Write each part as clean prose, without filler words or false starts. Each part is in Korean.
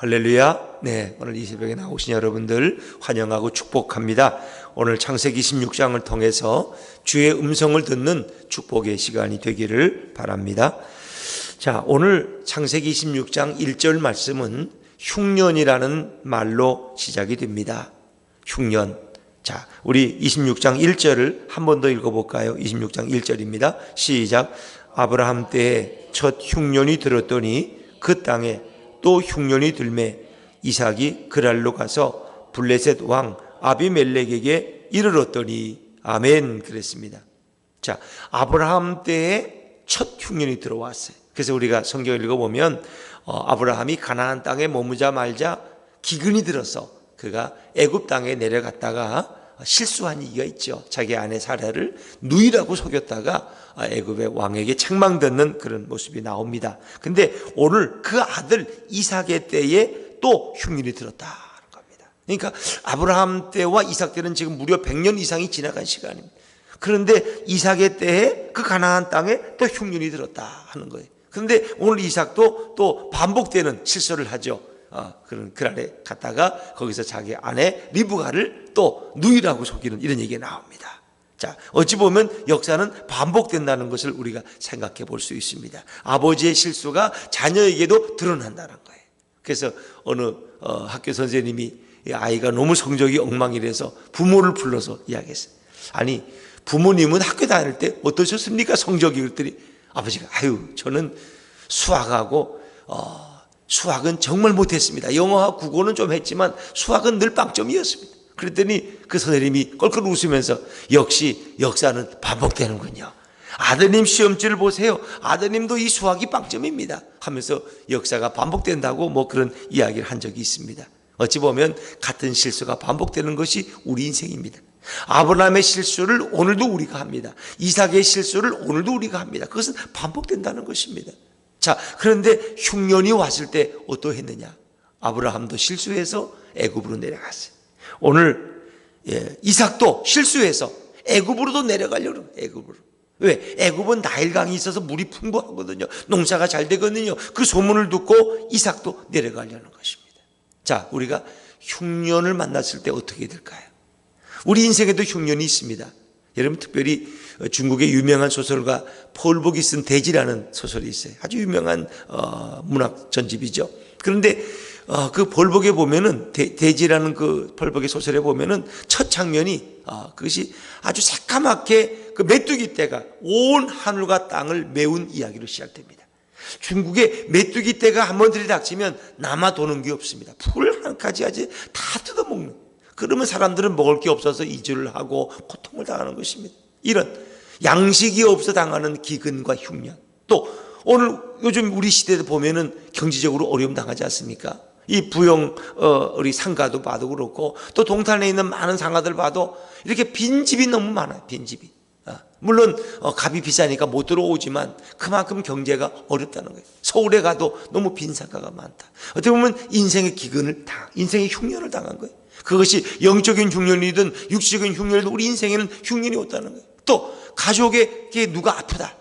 할렐루야. 네, 오늘 이 새벽에 나오신 여러분들 환영하고 축복합니다. 오늘 창세기 26장을 통해서 주의 음성을 듣는 축복의 시간이 되기를 바랍니다. 자, 오늘 창세기 26장 1절 말씀은 흉년이라는 말로 시작이 됩니다. 흉년. 자, 우리 26장 1절을 한 번 더 읽어볼까요? 26장 1절입니다. 시작. 아브라함 때에 첫 흉년이 들었더니 그 땅에 또 흉년이 들매 이삭이 그랄로 가서 블레셋 왕 아비멜렉에게 이르렀더니 아멘 그랬습니다. 자, 아브라함 때에 첫 흉년이 들어왔어요. 그래서 우리가 성경을 읽어보면 아브라함이 가나안 땅에 머무자 말자 기근이 들어서 그가 애굽 땅에 내려갔다가 실수한 얘기가 있죠. 자기 아내 사라를 누이라고 속였다가 애굽의 왕에게 책망듣는 그런 모습이 나옵니다. 근데 오늘 그 아들 이삭의 때에 또 흉년이 들었다는 겁니다. 그러니까 아브라함 때와 이삭 때는 지금 무려 100년 이상이 지나간 시간입니다. 그런데 이삭의 때에 그 가나안 땅에 또 흉년이 들었다 하는 거예요. 그런데 오늘 이삭도 또 반복되는 실수를 하죠. 그런 그날에 갔다가 거기서 자기 아내 리브가를 또 누이라고 속이는 이런 얘기가 나옵니다. 자, 어찌 보면 역사는 반복된다는 것을 우리가 생각해 볼 수 있습니다. 아버지의 실수가 자녀에게도 드러난다는 거예요. 그래서 어느 학교 선생님이 아이가 너무 성적이 엉망이라서 부모를 불러서 이야기했어요. 아니, 부모님은 학교 다닐 때 어떠셨습니까? 성적이. 그랬더니 아버지가 저는 수학은 정말 못했습니다. 영어와 국어는 좀 했지만 수학은 늘 빵점이었습니다. 그랬더니 그 선생님이 껄껄 웃으면서 역시 역사는 반복되는군요. 아드님 시험지를 보세요. 아드님도 이 수학이 빵점입니다. 하면서 역사가 반복된다고 그런 이야기를 한 적이 있습니다. 어찌 보면 같은 실수가 반복되는 것이 우리 인생입니다. 아브라함의 실수를 오늘도 우리가 합니다. 이삭의 실수를 오늘도 우리가 합니다. 그것은 반복된다는 것입니다. 자, 그런데 흉년이 왔을 때 어떠했느냐? 아브라함도 실수해서 애굽으로 내려갔어요. 오늘 이삭도 실수해서 애굽으로도 내려가려고 해요. 애굽으로. 왜? 애굽은 나일강이 있어서 물이 풍부하거든요. 농사가 잘 되거든요. 그 소문을 듣고 이삭도 내려가려는 것입니다. 자, 우리가 흉년을 만났을 때 어떻게 될까요? 우리 인생에도 흉년이 있습니다. 여러분, 특별히 중국의 유명한 소설가 폴복이 쓴 대지라는 소설이 있어요. 아주 유명한 문학 전집이죠. 그런데 그 폴복에 보면은 대지라는 그 폴복의 소설에 보면은 첫 장면이 그것이 아주 새까맣게 그 메뚜기 떼가 온 하늘과 땅을 메운 이야기로 시작됩니다. 중국의 메뚜기 떼가 한번 들이닥치면 남아 도는 게 없습니다. 풀 한 가지 다 뜯어먹는. 그러면 사람들은 먹을 게 없어서 이주를 하고 고통을 당하는 것입니다. 이런 양식이 없어 당하는 기근과 흉년. 또 오늘 요즘 우리 시대에 보면은 경제적으로 어려움 당하지 않습니까? 이 부영 우리 상가도 봐도 그렇고 또 동탄에 있는 많은 상가들 봐도 이렇게 빈집이 너무 많아요. 빈집이. 물론 값이 비싸니까 못 들어오지만 그만큼 경제가 어렵다는 거예요. 서울에 가도 너무 빈 상가가 많다. 어떻게 보면 인생의 기근을 인생의 흉년을 당한 거예요. 그것이 영적인 흉년이든 육적인 흉년이든 우리 인생에는 흉년이 왔다는 거예요. 또 가족에게 누가 아프다.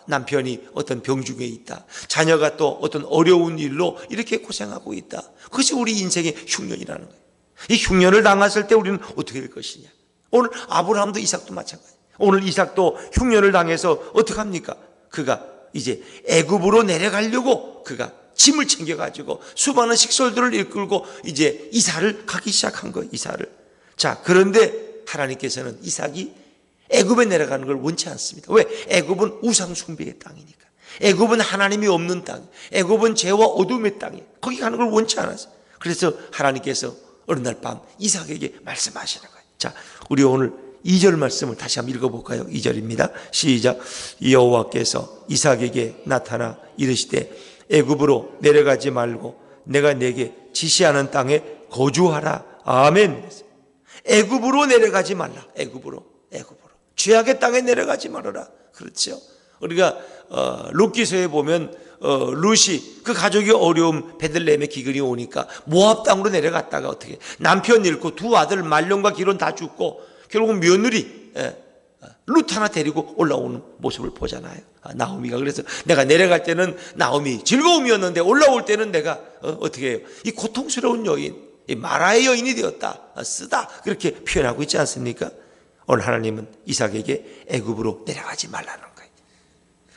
남편이 어떤 병 중에 있다. 자녀가 또 어떤 어려운 일로 이렇게 고생하고 있다. 그것이 우리 인생의 흉년이라는 거예요. 이 흉년을 당했을 때 우리는 어떻게 될 것이냐. 오늘 아브라함도 이삭도 마찬가지. 오늘 이삭도 흉년을 당해서 어떻게 합니까? 그가 이제 애굽으로 내려가려고 그가 짐을 챙겨가지고 수많은 식솔들을 이끌고 이제 이사를 가기 시작한 거예요. 이사를. 자, 그런데 하나님께서는 이삭이 애굽에 내려가는 걸 원치 않습니다. 왜? 애굽은 우상 숭배의 땅이니까. 애굽은 하나님이 없는 땅. 애굽은 죄와 어둠의 땅이에요. 거기 가는 걸 원치 않았어요. 그래서 하나님께서 어느 날 밤 이삭에게 말씀하시는 거예요. 자, 우리 오늘 2절 말씀을 다시 한번 읽어볼까요? 2절입니다. 시작. 여호와께서 이삭에게 나타나 이르시되 애굽으로 내려가지 말고 내가 내게 지시하는 땅에 거주하라. 아멘. 애굽으로 내려가지 말라. 애굽으로. 죄악의 땅에 내려가지 말아라. 그렇죠. 우리가 룻기서에 보면 룻이 그 가족이 어려움 베들레헴의 기근이 오니까 모압 땅으로 내려갔다가 어떻게 남편 잃고 두 아들 말론과 기론 다 죽고 결국은 며느리 룻 하나 데리고 올라오는 모습을 보잖아요. 나오미가 그래서 내가 내려갈 때는 나오미 즐거움이었는데 올라올 때는 내가 어떻게 해요? 이 고통스러운 여인, 이 마라의 여인이 되었다, 쓰다, 그렇게 표현하고 있지 않습니까? 오늘 하나님은 이삭에게 애굽으로 내려가지 말라는 거예요.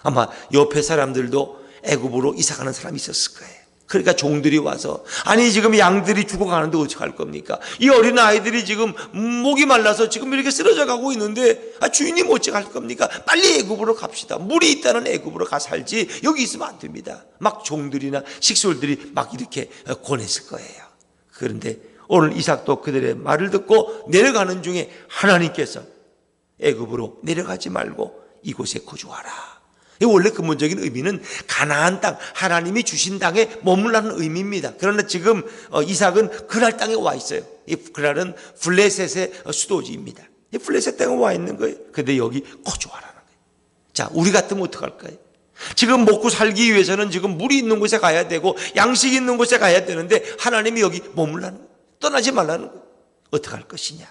아마 옆에 사람들도 애굽으로 이사 가는 사람이 있었을 거예요. 그러니까 종들이 와서 아니 지금 양들이 죽어가는데 어떡할 겁니까? 이 어린 아이들이 지금 목이 말라서 지금 이렇게 쓰러져 가고 있는데 주인이 뭐 어찌할 겁니까? 빨리 애굽으로 갑시다. 물이 있다는 애굽으로 가 살지 여기 있으면 안 됩니다. 막 종들이나 식솔들이 막 이렇게 권했을 거예요. 그런데 오늘 이삭도 그들의 말을 듣고 내려가는 중에 하나님께서 애굽으로 내려가지 말고 이곳에 거주하라. 원래 근본적인 의미는 가나안 땅, 하나님이 주신 땅에 머물라는 의미입니다. 그러나 지금 이삭은 그랄 땅에 와 있어요. 이 그랄은 블레셋의 수도지입니다. 이 블레셋 땅에 와 있는 거예요. 근데 여기 거주하라는 거예요. 자, 우리 같으면 어떡할까요? 지금 먹고 살기 위해서는 지금 물이 있는 곳에 가야 되고 양식이 있는 곳에 가야 되는데 하나님이 여기 머물라는 거예요. 떠나지 말라는 거예요. 어떡할 것이냐?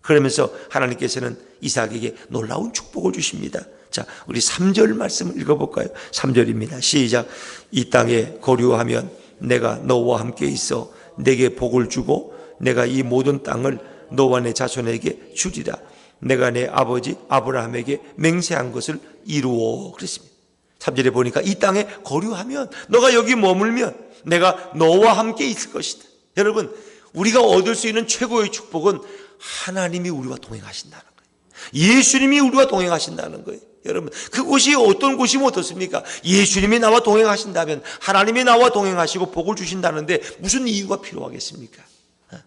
그러면서 하나님께서는 이삭에게 놀라운 축복을 주십니다. 자, 우리 3절 말씀을 읽어볼까요? 3절입니다. 시작. 이 땅에 거류하면 내가 너와 함께 있어 내게 복을 주고 내가 이 모든 땅을 너와 내 자손에게 주리라. 내가 내 아버지 아브라함에게 맹세한 것을 이루어. 그랬습니다. 3절에 보니까 이 땅에 거류하면, 너가 여기 머물면 내가 너와 함께 있을 것이다. 여러분, 우리가 얻을 수 있는 최고의 축복은 하나님이 우리와 동행하신다는 거예요. 예수님이 우리와 동행하신다는 거예요. 여러분, 그곳이 어떤 곳이면 어떻습니까? 예수님이 나와 동행하신다면, 하나님이 나와 동행하시고 복을 주신다는데 무슨 이유가 필요하겠습니까?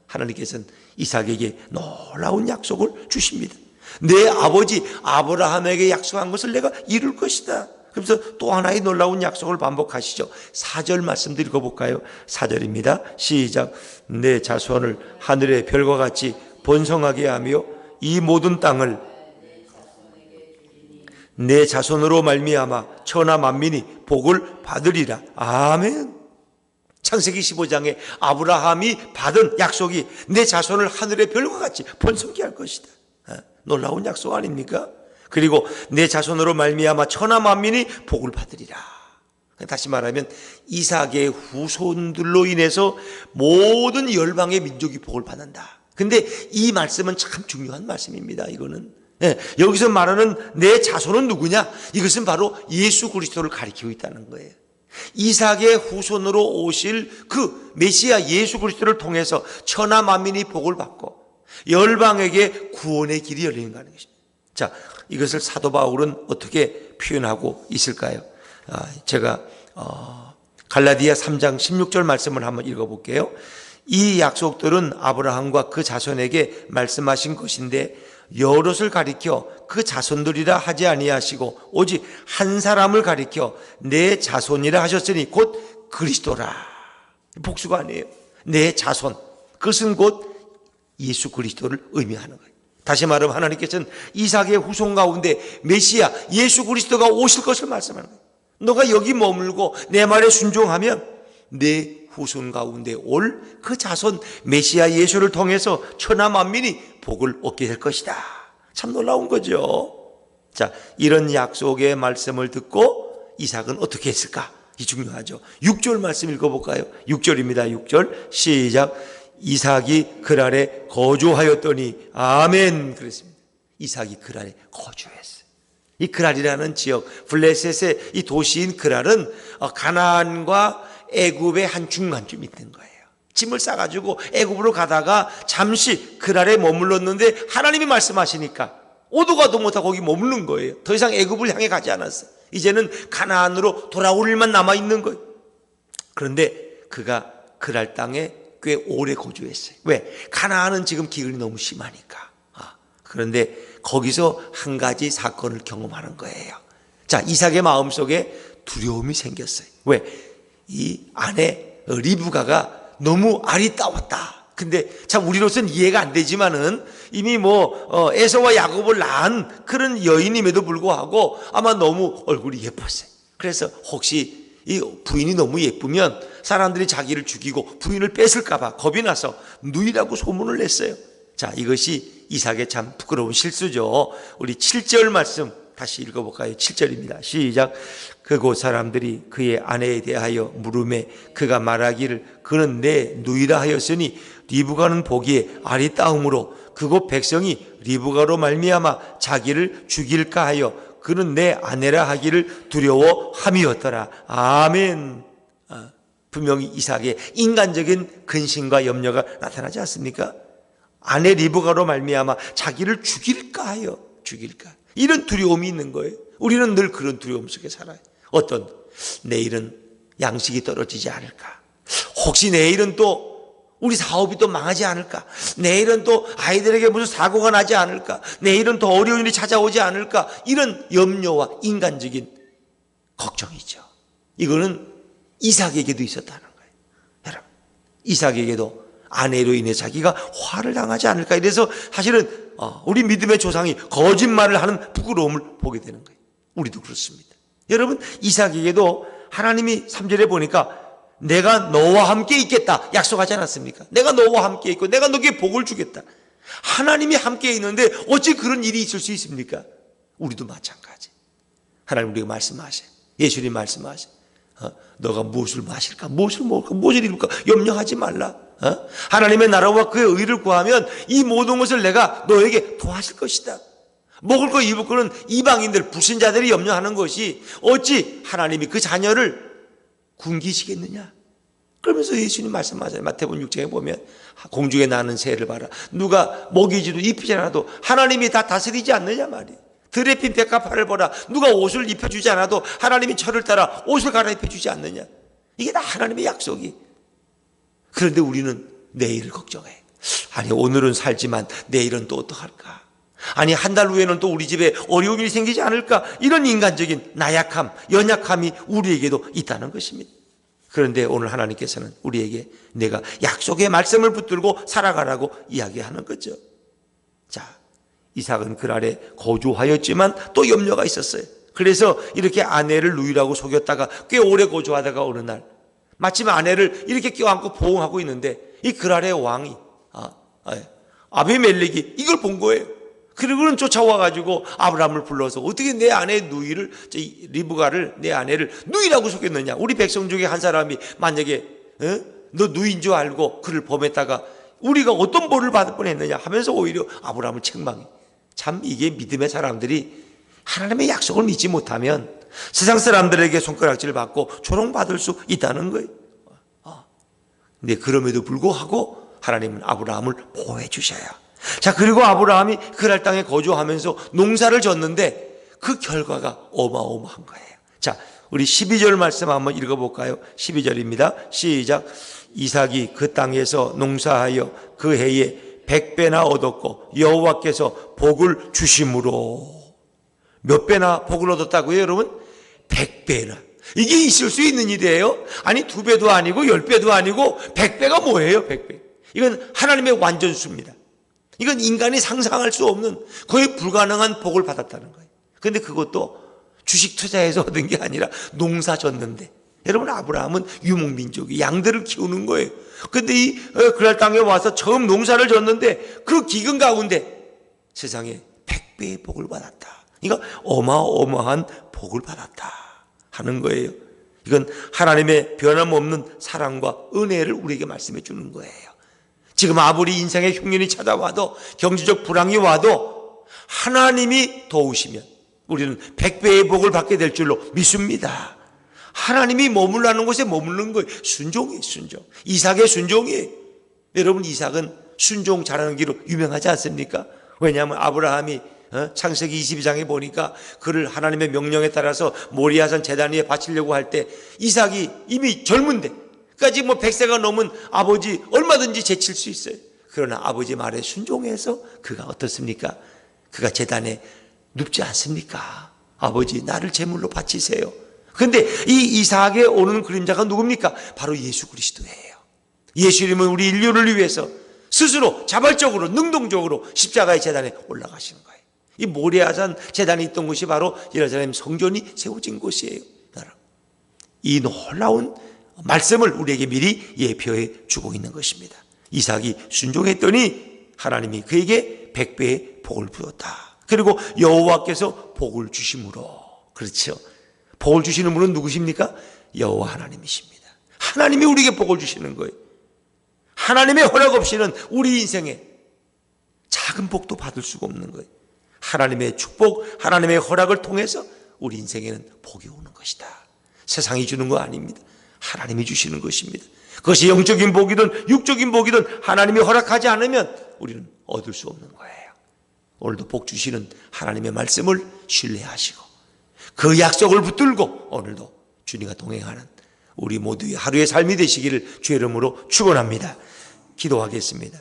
하나님께서는 이삭에게 놀라운 약속을 주십니다. 내 아버지 아브라함에게 약속한 것을 내가 이룰 것이다. 그래서 또 하나의 놀라운 약속을 반복하시죠. 4절 말씀 읽어볼까요? 4절입니다. 시작. 내 자손을 하늘의 별과 같이 번성하게 하며 이 모든 땅을 내 자손으로 말미암아 천하 만민이 복을 받으리라. 아멘. 창세기 15장에 아브라함이 받은 약속이 내 자손을 하늘의 별과 같이 번성케 할 것이다. 놀라운 약속 아닙니까? 그리고 내 자손으로 말미암아 천하 만민이 복을 받으리라. 다시 말하면 이삭의 후손들로 인해서 모든 열방의 민족이 복을 받는다. 근데 이 말씀은 참 중요한 말씀입니다. 이거는 여기서 말하는 내 자손은 누구냐? 이것은 바로 예수 그리스도를 가리키고 있다는 거예요. 이삭의 후손으로 오실 그 메시아 예수 그리스도를 통해서 천하 만민이 복을 받고 열방에게 구원의 길이 열리는 것입니다. 자, 이것을 사도 바울은 어떻게 표현하고 있을까요? 제가 갈라디아 3장 16절 말씀을 한번 읽어볼게요. 이 약속들은 아브라함과 그 자손에게 말씀하신 것인데 여럿을 가리켜 그 자손들이라 하지 아니하시고 오직 한 사람을 가리켜 내 자손이라 하셨으니 곧 그리스도라. 복수가 아니에요. 내 자손, 그것은 곧 예수 그리스도를 의미하는 거예요. 다시 말하면 하나님께서는 이삭의 후손 가운데 메시아 예수 그리스도가 오실 것을 말씀하는 거예요. 너가 여기 머물고 내 말에 순종하면 내 후손 가운데 올 그 자손 메시아 예수를 통해서 천하 만민이 복을 얻게 될 것이다. 참 놀라운 거죠. 자, 이런 약속의 말씀을 듣고 이삭은 어떻게 했을까? 이 중요하죠. 6절 말씀 읽어볼까요? 6절입니다. 6절 시작. 이삭이 그랄에 거주하였더니 아멘. 그랬습니다. 이삭이 그랄에 거주했어요. 이 그랄이라는 지역, 블레셋의 이 도시인 그랄은 가나안과 애굽의 한 중간쯤 있는 거예요. 짐을 싸가지고 애굽으로 가다가 잠시 그랄에 머물렀는데 하나님이 말씀하시니까 오도 가도 못하고 거기 머무는 거예요. 더 이상 애굽을 향해 가지 않았어요. 이제는 가나안으로 돌아올 일만 남아있는 거예요. 그런데 그가 그랄 땅에 꽤 오래 거주했어요. 왜? 가나안은 지금 기근이 너무 심하니까. 그런데 거기서 한 가지 사건을 경험하는 거예요. 자, 이삭의 마음속에 두려움이 생겼어요. 왜? 이 아내 리브가가 너무 아리따웠다. 근데 참 우리로서는 이해가 안 되지만은 이미 에서와 야곱을 낳은 그런 여인임에도 불구하고 아마 너무 얼굴이 예뻤어요. 그래서 혹시 이 부인이 너무 예쁘면 사람들이 자기를 죽이고 부인을 뺏을까 봐 겁이 나서 누이라고 소문을 냈어요. 자, 이것이 이삭의 참 부끄러운 실수죠. 우리 7절 말씀 다시 읽어볼까요? 7절입니다. 시작. 그곳 사람들이 그의 아내에 대하여 물으매 그가 말하기를 그는 내 누이라 하였으니 리브가는 보기에 아리따움으로 그곳 백성이 리브가로 말미암아 자기를 죽일까 하여 그는 내 아내라 하기를 두려워함이었더라. 아멘. 분명히 이삭의 인간적인 근심과 염려가 나타나지 않습니까? 아내 리브가로 말미암아 자기를 죽일까 하여 죽일까, 이런 두려움이 있는 거예요. 우리는 늘 그런 두려움 속에 살아요. 어떤, 내일은 양식이 떨어지지 않을까, 혹시 내일은 또 우리 사업이 또 망하지 않을까, 내일은 또 아이들에게 무슨 사고가 나지 않을까, 내일은 또 어려운 일이 찾아오지 않을까, 이런 염려와 인간적인 걱정이죠. 이거는 이삭에게도 있었다는 거예요. 여러분, 이삭에게도 아내로 인해 자기가 화를 당하지 않을까, 이래서 사실은 우리 믿음의 조상이 거짓말을 하는 부끄러움을 보게 되는 거예요. 우리도 그렇습니다. 여러분, 이삭에게도 하나님이 3절에 보니까 내가 너와 함께 있겠다 약속하지 않았습니까? 내가 너와 함께 있고 내가 너에게 복을 주겠다. 하나님이 함께 있는데 어찌 그런 일이 있을 수 있습니까? 우리도 마찬가지. 하나님 우리가 말씀하세요. 예수님 말씀하세요. 너가 무엇을 마실까, 무엇을 먹을까, 무엇을 입을까 염려하지 말라. 하나님의 나라와 그의 의를 구하면 이 모든 것을 내가 너에게 도와줄 것이다. 먹을 거 입을 거는 이방인들, 불신자들이 염려하는 것이 어찌 하나님이 그 자녀를 굶기시겠느냐. 그러면서 예수님 말씀하세요. 마태복음 6장에 보면 공중에 나는 새를 봐라. 누가 먹이지도 입히지 않아도 하나님이 다 다스리지 않느냐 말이에요. 들에 핀 백합화를 보라. 누가 옷을 입혀주지 않아도 하나님이 철을 따라 옷을 갈아입혀주지 않느냐. 이게 다 하나님의 약속이. 그런데 우리는 내일을 걱정해. 아니, 오늘은 살지만 내일은 또 어떡할까. 아니, 한 달 후에는 또 우리 집에 어려운 일이 생기지 않을까. 이런 인간적인 나약함, 연약함이 우리에게도 있다는 것입니다. 그런데 오늘 하나님께서는 우리에게 내가 약속의 말씀을 붙들고 살아가라고 이야기하는 거죠. 자, 이삭은 그날에 거주하였지만 또 염려가 있었어요. 그래서 이렇게 아내를 누이라고 속였다가 꽤 오래 거주하다가 어느 날 마침 아내를 이렇게 껴안고 보응하고 있는데 이 그랄의 왕이 아비멜렉이 이걸 본 거예요. 그리고는 쫓아와가지고 아브라함을 불러서 어떻게 내 아내 누이를, 리브가를, 내 아내를 누이라고 속였느냐. 우리 백성 중에 한 사람이 만약에 너 누이인 줄 알고 그를 범했다가 우리가 어떤 벌을 받을 뻔했느냐 하면서 오히려 아브라함을 책망해. 참, 이게 믿음의 사람들이 하나님의 약속을 믿지 못하면 세상 사람들에게 손가락질을 받고 조롱받을 수 있다는 거예요. 근데 그럼에도 불구하고 하나님은 아브라함을 보호해 주셔야. 자, 그리고 아브라함이 그랄 땅에 거주하면서 농사를 졌는데 그 결과가 어마어마한 거예요. 자, 우리 12절 말씀 한번 읽어볼까요? 12절입니다. 시작. 이삭이 그 땅에서 농사하여 그 해에 100배나 얻었고 여호와께서 복을 주심으로. 몇 배나 복을 얻었다고요, 여러분? 100배나. 이게 있을 수 있는 일이에요? 아니, 2배도 아니고 10배도 아니고 100배가 뭐예요? 100배. 이건 하나님의 완전수입니다. 이건 인간이 상상할 수 없는 거의 불가능한 복을 받았다는 거예요. 그런데 그것도 주식 투자해서 얻은 게 아니라 농사 졌는데. 여러분, 아브라함은 유목민족이 양들을 키우는 거예요. 그런데 이 그랄 땅에 와서 처음 농사를 졌는데 그 기근 가운데 세상에 100배의 복을 받았다. 이거 어마어마한 복을 받았다 하는 거예요. 이건 하나님의 변함없는 사랑과 은혜를 우리에게 말씀해 주는 거예요. 지금 아무리 인생의 흉년이 찾아와도 경제적 불황이 와도 하나님이 도우시면 우리는 100배의 복을 받게 될 줄로 믿습니다. 하나님이 머물라는 곳에 머무르는 거예요. 순종이에요, 순종. 이삭의 순종이에요. 여러분, 이삭은 순종 잘하는 기로 유명하지 않습니까? 왜냐하면 아브라함이 창세기 22장에 보니까 그를 하나님의 명령에 따라서 모리아산 제단 위에 바치려고 할 때 이삭이 이미 젊은데, 까지 100세가 넘은 아버지 얼마든지 제칠 수 있어요. 그러나 아버지 말에 순종해서 그가 어떻습니까? 그가 제단에 눕지 않습니까? 아버지, 나를 제물로 바치세요. 그런데 이 이삭에 오는 그림자가 누굽니까? 바로 예수 그리스도예요. 예수님은 우리 인류를 위해서 스스로 자발적으로 능동적으로 십자가의 제단에 올라가시는 거예요. 이 모리아산 제단이 있던 곳이 바로 예루살렘 성전이 세워진 곳이에요. 이 놀라운 말씀을 우리에게 미리 예표해 주고 있는 것입니다. 이삭이 순종했더니 하나님이 그에게 100배의 복을 부었다. 그리고 여호와께서 복을 주심으로. 그렇죠. 복을 주시는 분은 누구십니까? 여호와 하나님이십니다. 하나님이 우리에게 복을 주시는 거예요. 하나님의 허락 없이는 우리 인생에 작은 복도 받을 수가 없는 거예요. 하나님의 축복, 하나님의 허락을 통해서 우리 인생에는 복이 오는 것이다. 세상이 주는 거 아닙니다. 하나님이 주시는 것입니다. 그것이 영적인 복이든 육적인 복이든 하나님이 허락하지 않으면 우리는 얻을 수 없는 거예요. 오늘도 복 주시는 하나님의 말씀을 신뢰하시고 그 약속을 붙들고 오늘도 주님과 동행하는 우리 모두의 하루의 삶이 되시기를 주의 이름으로 축원합니다. 기도하겠습니다.